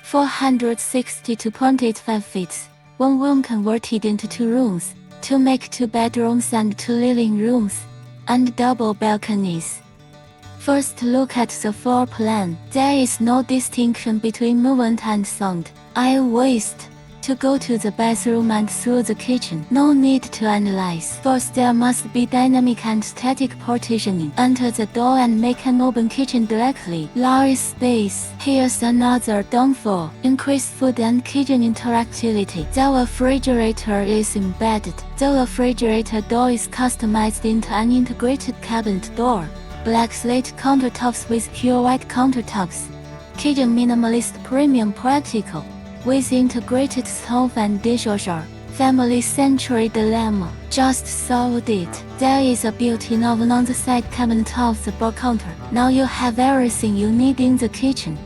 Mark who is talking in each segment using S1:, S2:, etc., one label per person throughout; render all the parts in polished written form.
S1: 462.85 feet. One room converted into 2 rooms, to make 2 bedrooms and 2 living rooms, and double balconies. First look at the floor plan. There is no distinction between movement and sound. I waste to go to the bathroom and through the kitchen. No need to analyze. First there must be dynamic and static partitioning. Enter the door and make an open kitchen directly. Large space. Here's another downfall. Increase food and kitchen interactivity. The refrigerator is embedded. The refrigerator door is customized into an integrated cabinet door. Black slate countertops with pure white countertops. Kitchen minimalist premium practical. With integrated stove and dishwasher. Family-century dilemma. Just solved it. There is a built-in oven on the side cabinet of the bar counter. Now you have everything you need in the kitchen.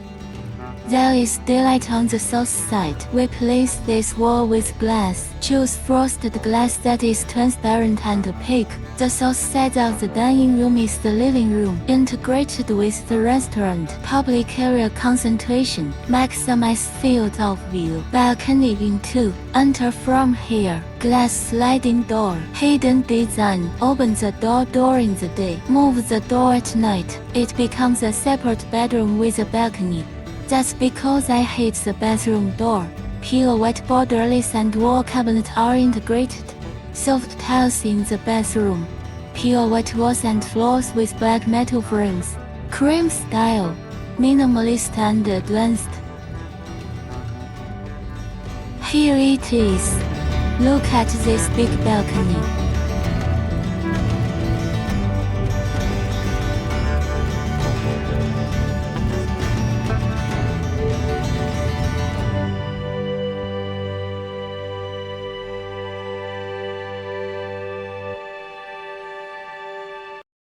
S1: There is daylight on the south side. Replace this wall with glass. Choose frosted glass that is transparent and opaque. The south side of the dining room is the living room, integrated with the restaurant. Public area concentration. Maximize field of view. Balcony in 2. Enter from here. Glass sliding door. Hidden design. Open the door during the day. Move the door at night. It becomes a separate bedroom with a balcony. That's because I hate the bathroom door. Pure white borderless and wall cabinet are integrated. Soft tiles in the bathroom. Pure white walls and floors with black metal frames. Cream style. Minimalist and advanced. Here it is. Look at this big balcony.